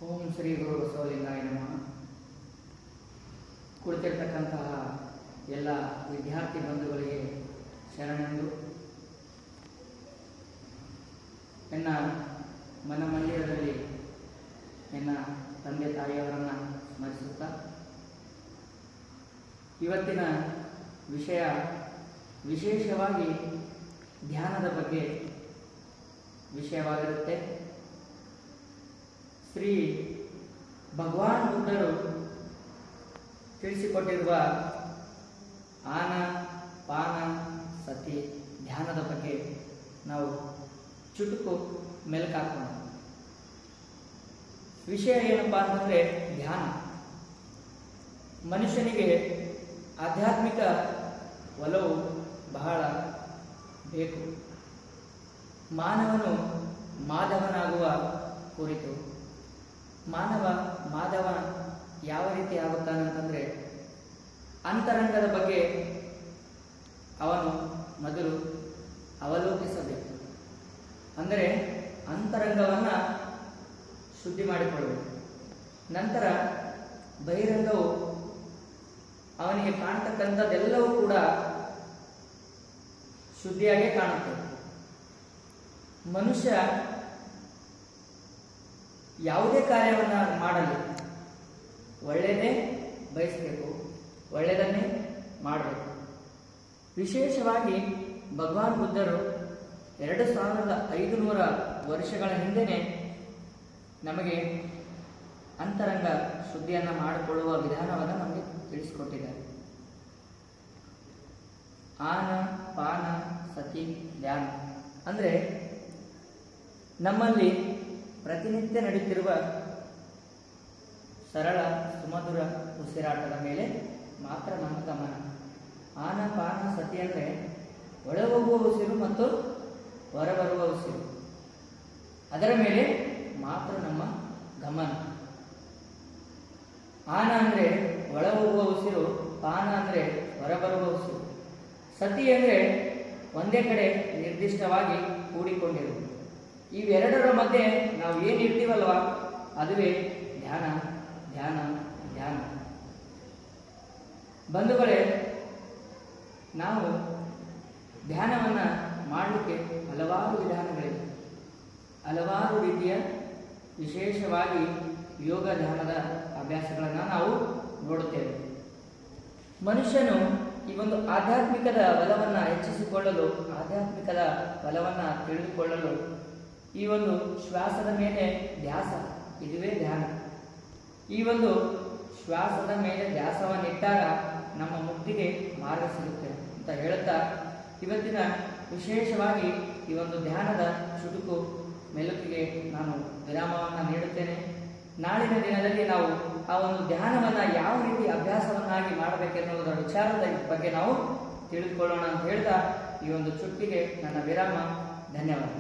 ಓಂ ಶ್ರೀ ಗುರು ಬಸವಲಿಂಗಾಯ ನಮಃ. ಕುಳಿತಿರ್ತಕ್ಕಂತಹ ಎಲ್ಲ ವಿದ್ಯಾರ್ಥಿ ಬಂಧುಗಳಿಗೆ ಶರಣೆಂದು ನನ್ನ ಮನಮಂದಿರದಲ್ಲಿ ನನ್ನ ತಂದೆ ತಾಯಿಯವರನ್ನು ಸ್ಮರಿಸುತ್ತಾ ಇವತ್ತಿನ ವಿಷಯ ವಿಶೇಷವಾಗಿ ಧ್ಯಾನದ ಬಗ್ಗೆ ವಿಷಯವಾಗಿರುತ್ತೆ. ಶ್ರೀ ಭಗವಾನ್ ಬುದ್ಧರು ತಿಳಿಸಿಕೊಟ್ಟಿರುವ ಆನ ಪಾನ ಸತಿ ಧ್ಯಾನದ ಬಗ್ಗೆ ನಾವು ಚುಟುಕು ಮೆಲುಕಾಕೋಣ. ವಿಷಯ ಏನಪ್ಪ ಅಂತಂದರೆ ಧ್ಯಾನ. ಮನುಷ್ಯನಿಗೆ ಆಧ್ಯಾತ್ಮಿಕ ಒಲವು ಬಹಳ ಬೇಕು. ಮಾನವನು ಮಾಧವನಾಗುವ ಕುರಿತು ಮಾನವ ಮಾಧವ ಯಾವ ರೀತಿ ಆಗುತ್ತಾನಂತಂದರೆ ಅಂತರಂಗದ ಬಗ್ಗೆ ಅವನು ಮೊದಲು ಅವಲೋಕಿಸಬೇಕು. ಅಂದರೆ ಅಂತರಂಗವನ್ನು ಶುದ್ಧಿ ಮಾಡಿಕೊಳ್ಳಬೇಕು. ನಂತರ ಬಹಿರಂಗವು ಅವನಿಗೆ ಕಾಣತಕ್ಕಂಥದ್ದೆಲ್ಲವೂ ಕೂಡ ಶುದ್ಧಿಯಾಗೇ ಕಾಣುತ್ತದೆ. ಮನುಷ್ಯ ಯಾವುದೇ ಕಾರ್ಯವನ್ನು ಮಾಡಲು ಒಳ್ಳೆಯದೇ ಬಯಸಬೇಕು, ಒಳ್ಳೆಯದನ್ನೇ ಮಾಡಬೇಕು. ವಿಶೇಷವಾಗಿ ಭಗವಾನ್ ಬುದ್ಧರು 2500 ವರ್ಷಗಳ ಹಿಂದೆಯೇ ನಮಗೆ ಅಂತರಂಗ ಶುದ್ಧಿಯನ್ನು ಮಾಡಿಕೊಳ್ಳುವ ವಿಧಾನವನ್ನು ನಮಗೆ ತಿಳಿಸಿಕೊಟ್ಟಿದ್ದಾರೆ. ಆನ ಪಾನ ಸತಿ ಧ್ಯಾನ ಅಂದರೆ ನಮ್ಮಲ್ಲಿ ಪ್ರತಿನಿತ್ಯ ನಡೆಯುತ್ತಿರುವ ಸರಳ ಸುಮಧುರ ಉಸಿರಾಟದ ಮೇಲೆ ಮಾತ್ರ ನಮ್ಮ ಗಮನ. ಆನ ಪಾನ ಸತಿ ಅಂದರೆ ಒಳಹೋಗುವ ಉಸಿರು ಮತ್ತು ಹೊರಬರುವ ಉಸಿರು, ಅದರ ಮೇಲೆ ಮಾತ್ರ ನಮ್ಮ ಗಮನ. ಆನ ಅಂದರೆ ಒಳಹೋಗುವ ಉಸಿರು, ಪಾನ ಅಂದರೆ ಹೊರಬರುವ ಉಸಿರು, ಸತಿ ಅಂದರೆ ಒಂದೇ ಕಡೆ ನಿರ್ದಿಷ್ಟವಾಗಿ ಕೂಡಿಕೊಂಡಿರುವುದು. ಇವೆರಡರ ಮಧ್ಯೆ ನಾವು ಏನಿರ್ತೀವಲ್ವ ಅದುವೇ ಧ್ಯಾನ ಧ್ಯಾನ ಧ್ಯಾನ. ಬಂಧುಗಳೇ, ನಾವು ಧ್ಯಾನವನ್ನು ಮಾಡಲಿಕ್ಕೆ ಹಲವಾರು ವಿಧಾನಗಳಿವೆ. ಹಲವಾರು ರೀತಿಯ ವಿಶೇಷವಾಗಿ ಯೋಗ ಧ್ಯಾನದ ಅಭ್ಯಾಸಗಳನ್ನು ನಾವು ನೋಡುತ್ತೇವೆ. ಮನುಷ್ಯನು ಈ ಒಂದು ಆಧ್ಯಾತ್ಮಿಕದ ಬಲವನ್ನು ಹೆಚ್ಚಿಸಿಕೊಳ್ಳಲು, ಆಧ್ಯಾತ್ಮಿಕದ ಬಲವನ್ನು ತಿಳಿದುಕೊಳ್ಳಲು ಈ ಒಂದು ಶ್ವಾಸದ ಮೇಲೆ ಧ್ಯಾಸ, ಇದುವೇ ಧ್ಯಾನ. ಈ ಒಂದು ಶ್ವಾಸದ ಮೇಲೆ ಧ್ಯಾಸವನ್ನಿಟ್ಟಾಗ ನಮ್ಮ ಮುಕ್ತಿಗೆ ಮಾರ್ಗ ಸಿಗುತ್ತೆ ಅಂತ ಹೇಳುತ್ತಾ ಇವತ್ತಿನ ವಿಶೇಷವಾಗಿ ಈ ಒಂದು ಧ್ಯಾನದ ಚುಟುಕು ಮೆಲುಕಿಗೆ ನಾನು ವಿರಾಮವನ್ನು ನೀಡುತ್ತೇನೆ. ನಾಳಿನ ದಿನದಲ್ಲಿ ನಾವು ಆ ಒಂದು ಧ್ಯಾನವನ್ನು ಯಾವ ರೀತಿ ಅಭ್ಯಾಸವನ್ನಾಗಿ ಮಾಡಬೇಕೆನ್ನುವುದರ ವಿಚಾರದ ಬಗ್ಗೆ ನಾವು ತಿಳಿದುಕೊಳ್ಳೋಣ ಅಂತ ಹೇಳ್ತಾ ಈ ಒಂದು ಚುಟುಕಿಗೆ ನನ್ನ ವಿರಾಮ. ಧನ್ಯವಾದ.